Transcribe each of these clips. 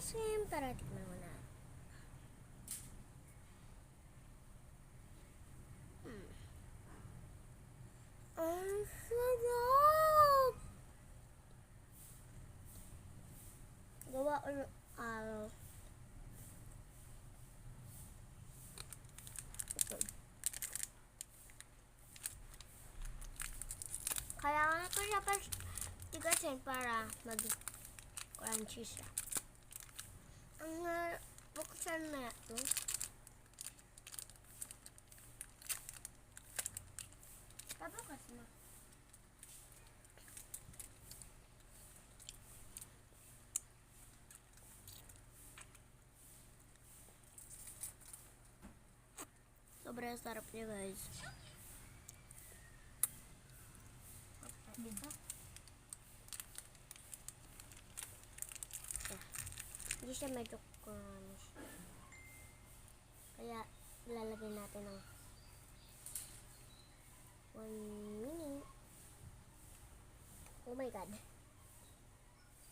ice cream. Tara, tikman mo na. Ang sarap! Gawa ko ng araw. Ito. Kailangan ko siya tigasin para mag-crunchy siya. Ang buksan na ito. Pabukas mo. Sobrang sarap niya, guys. Dito. Hindi siya medyo crunch. Kaya lalagay natin ng 1 minute. Oh my god.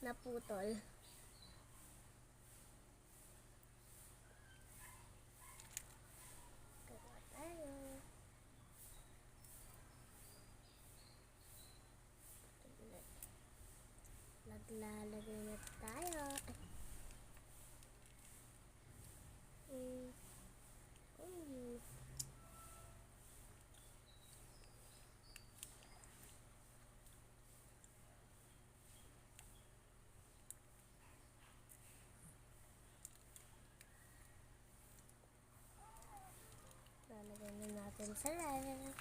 Naputol. Gawa tayo. Naglalagay na tayo. Lalagay na natin sa ref.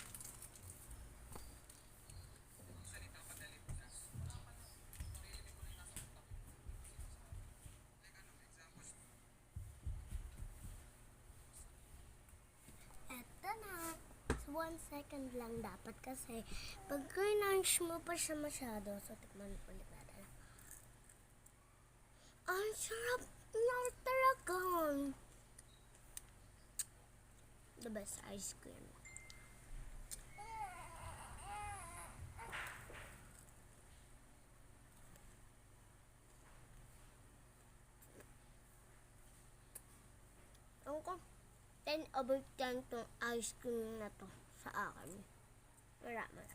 Eto na. 1 second lang dapat kasi pag crunch mo pa siya masyado, so tikman po ulit natin. Ang sarap na talaga. The best ice cream. Ako 10/10 tong ice cream na to sa akin. Wala man.